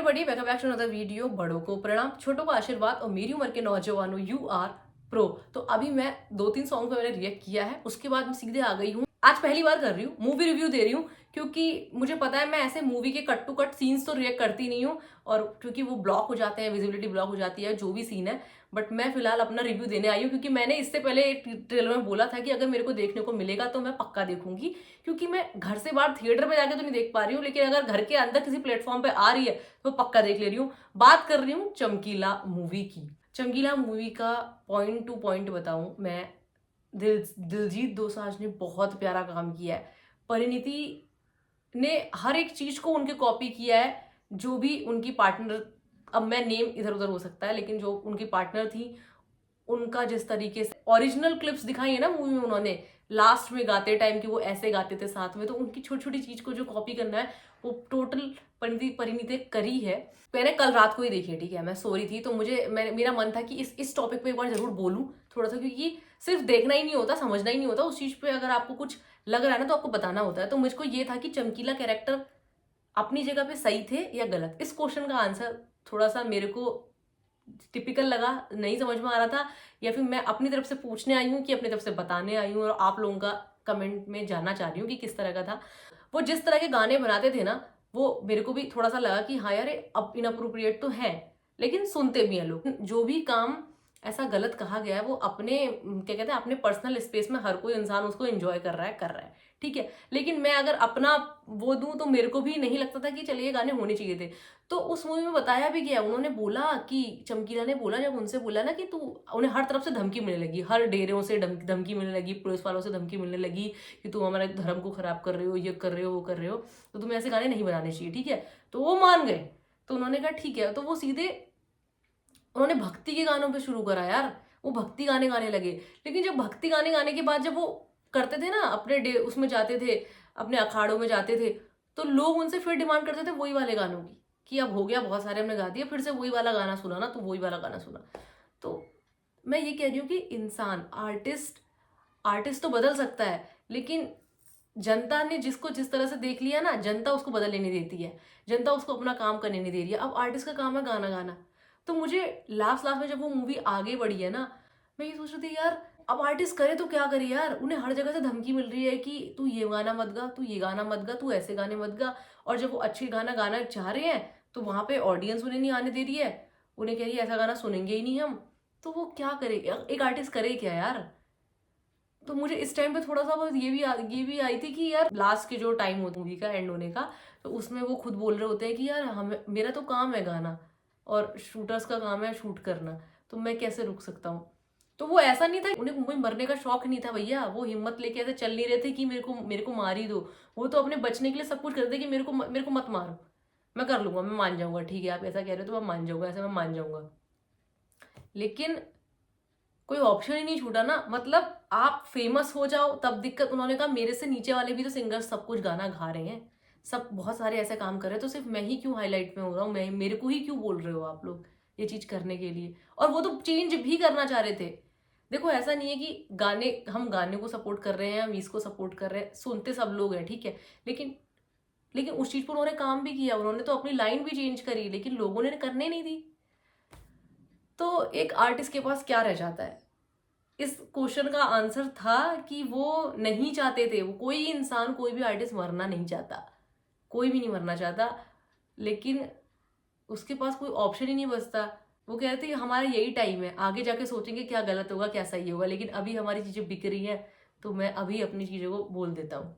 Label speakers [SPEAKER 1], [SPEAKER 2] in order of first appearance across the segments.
[SPEAKER 1] Everybody, welcome back to another video. बड़ों को प्रणाम, छोटों को आशीर्वाद और मेरी उम्र के नौजवानों यू आर प्रो। तो अभी मैं 2-3 सॉन्ग पे मैंने रिएक्ट किया है, उसके बाद मैं सीधे आ गई हूँ। आज पहली बार कर रही हूँ, मूवी रिव्यू दे रही हूँ, क्योंकि मुझे पता है मैं ऐसे मूवी के कट टू कट सीन्स तो रिएक्ट करती नहीं हूँ, और क्योंकि वो ब्लॉक हो जाते हैं, विजिबिलिटी ब्लॉक हो जाती है जो भी सीन है। बट मैं फिलहाल अपना रिव्यू देने आई हूँ, क्योंकि मैंने इससे पहले एक ट्रेलर में बोला था कि अगर मेरे को देखने को मिलेगा तो मैं पक्का देखूंगी, क्योंकि मैं घर से बाहर थिएटर पे जाके तो नहीं देख पा रही हूँ, लेकिन अगर घर के अंदर किसी प्लेटफॉर्म पे आ रही है तो पक्का देख ले रही हूँ। बात कर रही हूँ चमकीला मूवी की। चमकीला मूवी का पॉइंट टू पॉइंट बताऊं मैं, दिलजीत दोसांझ ने बहुत प्यारा काम किया है। परिणीति ने हर एक चीज को उनके कॉपी किया है। जो भी उनकी पार्टनर, अब मैं नेम इधर उधर हो सकता है, लेकिन जो उनकी पार्टनर थी उनका जिस तरीके से ओरिजिनल क्लिप्स दिखाई है ना मूवी में, उन्होंने लास्ट में गाते टाइम कि वो ऐसे गाते थे साथ में, तो उनकी छोटी छोटी चीज को जो कॉपी करना है वो टोटल परिणीति करी है। मैंने कल रात को ही देखी है, ठीक है, मैं सो रही थी, तो मेरा मन था कि इस टॉपिक पे एक बार जरूर बोलूं थोड़ा सा, क्योंकि सिर्फ देखना ही नहीं होता, समझना ही नहीं होता उस चीज पे। अगर आपको कुछ लग रहा है ना तो आपको बताना होता है। तो मुझको ये था कि चमकीला कैरेक्टर अपनी जगह पे सही थे या गलत। इस क्वेश्चन का आंसर थोड़ा सा मेरे को टिपिकल लगा, नहीं समझ में आ रहा था, या फिर मैं अपनी तरफ से पूछने आई हूँ कि अपनी तरफ से बताने आई हूँ, और आप लोगों का कमेंट में जानना चाह रही हूँ कि किस तरह का था। वो जिस तरह के गाने बनाते थे ना, वो मेरे को भी थोड़ा सा लगा कि हाँ यार, अब इनअप्रोप्रिएट तो है, लेकिन सुनते भी हैं लोग। जो भी काम ऐसा गलत कहा गया है वो अपने क्या कहते हैं, अपने पर्सनल स्पेस में हर कोई इंसान उसको एंजॉय कर रहा है, ठीक है। लेकिन मैं अगर अपना वो दूं तो मेरे को भी नहीं लगता था कि चलिए गाने होने चाहिए थे। तो उस मूवी में बताया भी गया, उन्होंने बोला कि चमकीला ने बोला, जब उनसे बोला ना कि तू, उन्हें हर तरफ से धमकी मिलने लगी, हर डेरों से धमकी मिलने लगी, पुलिस वालों से धमकी मिलने लगी कि तुम हमारे धर्म को खराब कर रहे हो, ये कर रहे हो, वो कर रहे हो, तो तुम्हें ऐसे गाने नहीं बनाने चाहिए, ठीक है। तो वो मान गए। तो उन्होंने कहा ठीक है, तो वो सीधे उन्होंने भक्ति के गानों पे शुरू करा यार। वो भक्ति गाने गाने लगे। लेकिन जब भक्ति गाने गाने के बाद जब वो करते थे ना, अपने डे उसमें जाते थे, अपने अखाड़ों में जाते थे, तो लोग उनसे फिर डिमांड करते थे वही वाले गानों की, कि अब हो गया, बहुत सारे हमने गा दिया, फिर से वही वाला गाना सुना ना, तो वही वाला गाना सुना। तो मैं ये कह रही हूँ कि इंसान, आर्टिस्ट आर्टिस्ट तो बदल सकता है, लेकिन जनता ने जिसको जिस तरह से देख लिया ना, जनता उसको बदलने नहीं देती है, जनता उसको अपना काम करने नहीं दे रही है। अब आर्टिस्ट का काम है गाना गाना। तो मुझे लास्ट लास्ट में जब वो मूवी आगे बढ़ी है ना, मैं ये सोच रही थी यार, अब आर्टिस्ट करे तो क्या करे यार, उन्हें हर जगह से धमकी मिल रही है कि तू ये गाना मत गा, तू ये गाना मत गा, तू ऐसे गाने मत गा। और जब वो अच्छे गाना गाना चाह रहे हैं तो वहां पे ऑडियंस उन्हें नहीं आने दे रही है, उन्हें कह रही है ऐसा गाना सुनेंगे ही नहीं हम। तो वो क्या करे, एक आर्टिस्ट करे क्या यार। तो मुझे इस टाइम पे थोड़ा सा बस ये भी आई थी कि यार, लास्ट के जो टाइम होता मूवी का एंड होने का, तो उसमें वो खुद बोल रहे होते हैं कि यार, हमें, मेरा तो काम है गाना और शूटर्स का काम है शूट करना, तो मैं कैसे रुक सकता हूँ। तो वो ऐसा नहीं था, उन्हें मुंबई मरने का शौक नहीं था भैया, वो हिम्मत लेके ऐसे चल नहीं रहे थे कि मेरे को मार ही दो। वो तो अपने बचने के लिए सब कुछ करते थे कि मेरे को मत मारो, मैं कर लूंगा, मैं मान जाऊंगा, ठीक है आप ऐसा कह रहे हो तो मैं मान जाऊंगा, ऐसा मैं मान जाऊंगा। लेकिन कोई ऑप्शन ही नहीं छूटा ना, मतलब आप फेमस हो जाओ तब दिक्कत। उन्होंने कहा मेरे से नीचे वाले भी तो सिंगर्स सब कुछ गाना गा रहे हैं, सब बहुत सारे ऐसे काम कर रहे हैं, तो सिर्फ मैं ही क्यों हाईलाइट में हो रहा हूँ, मैं, मेरे को ही क्यों बोल रहे हो आप लोग ये चीज करने के लिए। और वो तो चेंज भी करना चाह रहे थे। देखो ऐसा नहीं है कि गाने, हम गाने को सपोर्ट कर रहे हैं, हम इसको सपोर्ट कर रहे हैं, सुनते सब लोग हैं, ठीक है, लेकिन लेकिन उस चीज पर उन्होंने काम भी किया, उन्होंने तो अपनी लाइन भी चेंज करी, लेकिन लोगों ने करने नहीं दी। तो एक आर्टिस्ट के पास क्या रह जाता है। इस क्वेश्चन का आंसर था कि वो नहीं चाहते थे, वो कोई इंसान, कोई भी आर्टिस्ट मरना नहीं चाहता, कोई भी नहीं मरना चाहता, लेकिन उसके पास कोई ऑप्शन ही नहीं बचता। वो कहते हैं हमारा यही टाइम है, आगे जाके सोचेंगे क्या गलत होगा क्या सही होगा, लेकिन अभी हमारी चीजें बिक रही हैं, तो मैं अभी अपनी चीजों को बोल देता हूँ।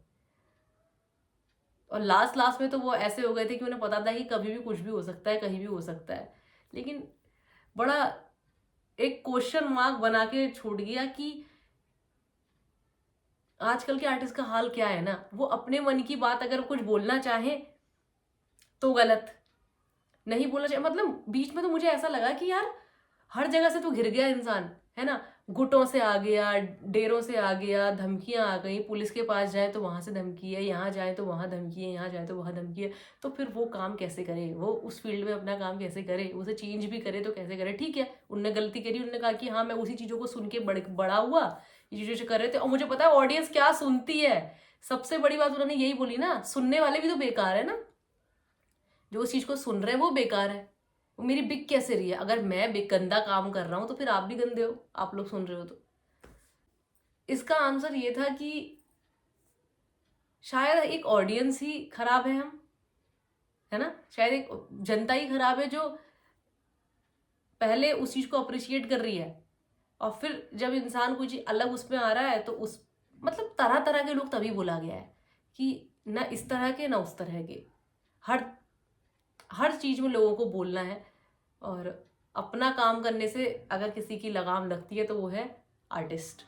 [SPEAKER 1] और लास्ट लास्ट में तो वो ऐसे हो गए थे कि उन्हें पता था कि कभी भी कुछ भी हो सकता है, कहीं भी हो सकता है, लेकिन बड़ा एक क्वेश्चन मार्क बना के छोड़ गया कि आजकल के आर्टिस्ट का हाल क्या है ना, वो अपने मन की बात अगर कुछ बोलना चाहे तो गलत, नहीं बोलना चाहिए। मतलब बीच में तो मुझे ऐसा लगा कि यार, हर जगह से तो घिर गया इंसान, है ना, गुटों से आ गया, डेरों से आ गया, धमकियां आ गई, पुलिस के पास जाए तो वहां से धमकी है, यहाँ जाए तो वहां धमकी है, यहाँ जाए तो वहां धमकी है। तो फिर वो काम कैसे करे, वो उस फील्ड में अपना काम कैसे करे, उसे चेंज भी करे तो कैसे करे। ठीक है, उनने गलती करी, उन्होंने कहा कि हाँ मैं उसी चीजों को सुन के बड़ा हुआ, ये चीजें कर रहे थे, और मुझे पता है ऑडियंस क्या सुनती है। सबसे बड़ी बात उन्होंने यही बोली ना, सुनने वाले भी तो बेकार है ना। जो उस चीज को सुन रहे हैं वो बेकार है। वो मेरी बिक कैसे रही है? अगर मैं गंदा काम कर रहा हूं तो फिर आप भी गंदे हो, आप लोग सुन रहे हो तो। इसका आंसर ये था कि शायद एक ऑडियंस ही खराब है हम, है ना, शायद एक जनता ही खराब है जो पहले उस चीज को अप्रिशिएट कर रही है, और फिर जब इंसान कोई चीज अलग उसमें आ रहा है तो उस मतलब तरह तरह के लोग तभी बोला गया है कि ना इस तरह के ना उस तरह के, हर हर चीज में लोगों को बोलना है। और अपना काम करने से अगर किसी की लगाम लगती है तो वो है आर्टिस्ट।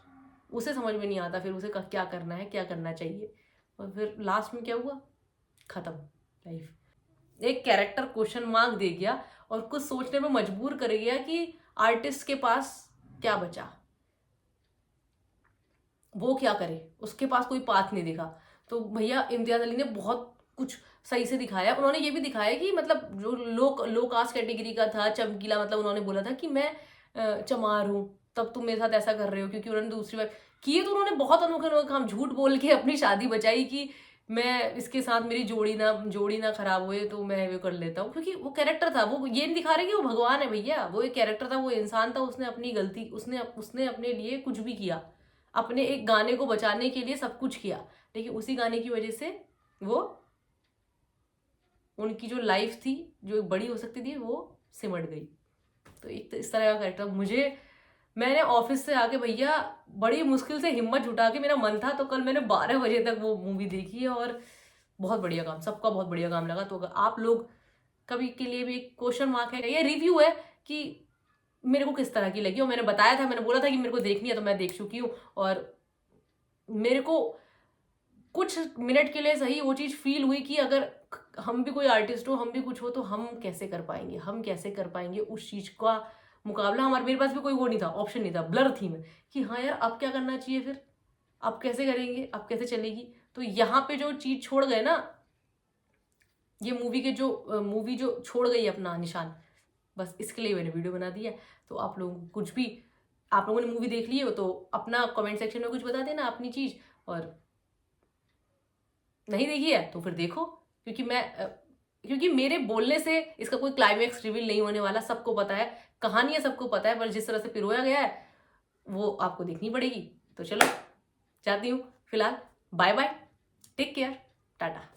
[SPEAKER 1] उसे समझ में नहीं आता फिर उसे क्या करना है, क्या करना चाहिए, और फिर लास्ट में क्या हुआ, खत्म लाइफ। एक कैरेक्टर क्वेश्चन मार्क दे गया और कुछ सोचने में मजबूर कर गया कि आर्टिस्ट के पास क्या बचा, वो क्या करे, उसके पास कोई पाथ नहीं दिखा। तो भैया इम्तियाज अली ने बहुत कुछ सही से दिखाया। उन्होंने ये भी दिखाया कि मतलब जो लो कास्ट कैटेगरी का था चमकीला, मतलब उन्होंने बोला था कि मैं चमार हूँ, तब तुम मेरे साथ ऐसा कर रहे हो, क्योंकि उन्होंने दूसरी बार किए तो उन्होंने बहुत अनोखे अनोखे काम, झूठ बोल के अपनी शादी बचाई कि मैं इसके साथ मेरी जोड़ी ना खराब हुए तो मैं वो कर लेता हूँ, क्योंकि वो कैरेक्टर था। वो ये नहीं दिखा रहे कि वो भगवान है भैया, वो एक कैरेक्टर था, वो इंसान था, उसने अपनी गलती, उसने अपने लिए कुछ भी किया, अपने एक गाने को बचाने के लिए सब कुछ किया, लेकिन उसी गाने की वजह से वो, उनकी जो लाइफ थी जो एक बड़ी हो सकती थी वो सिमट गई। तो एक तो इस तरह का कैरेक्टर मुझे, मैंने ऑफिस से आके भैया बड़ी मुश्किल से हिम्मत जुटा के, मेरा मन था तो कल मैंने 12 बजे तक वो मूवी देखी है, और बहुत बढ़िया काम, सबका बहुत बढ़िया काम लगा। तो अगर आप लोग कभी के लिए भी क्वेश्चन मार्क है, ये रिव्यू है कि मेरे को किस तरह की लगी, और मैंने बताया था, मैंने बोला था कि मेरे को देखनी है तो मैं देख चुकी हूँ, और मेरे को कुछ मिनट के लिए सही वो चीज फील हुई कि अगर हम भी कोई आर्टिस्ट हो, हम भी कुछ हो, तो हम कैसे कर पाएंगे, हम कैसे कर पाएंगे उस चीज का मुकाबला। हमारे मेरे पास भी कोई वो नहीं था, ऑप्शन नहीं था, ब्लर थी मैं कि हाँ यार अब क्या करना चाहिए, फिर अब कैसे करेंगे, अब कैसे चलेगी। तो यहाँ पे जो चीज छोड़ गए ना, ये मूवी जो छोड़ गई अपना निशान, बस इसके लिए मैंने वीडियो बना दी है। तो आप लोग कुछ भी, आप लोगों ने मूवी देख ली हो तो अपना कमेंट सेक्शन में कुछ बता देना अपनी चीज, और नहीं देखी है तो फिर देखो, क्योंकि मेरे बोलने से इसका कोई क्लाइमैक्स रिवील नहीं होने वाला, सबको पता है, कहानी है सबको पता है, पर जिस तरह से पिरोया गया है वो आपको देखनी पड़ेगी। तो चलो जाती हूँ फिलहाल, bye bye, take care, Tata.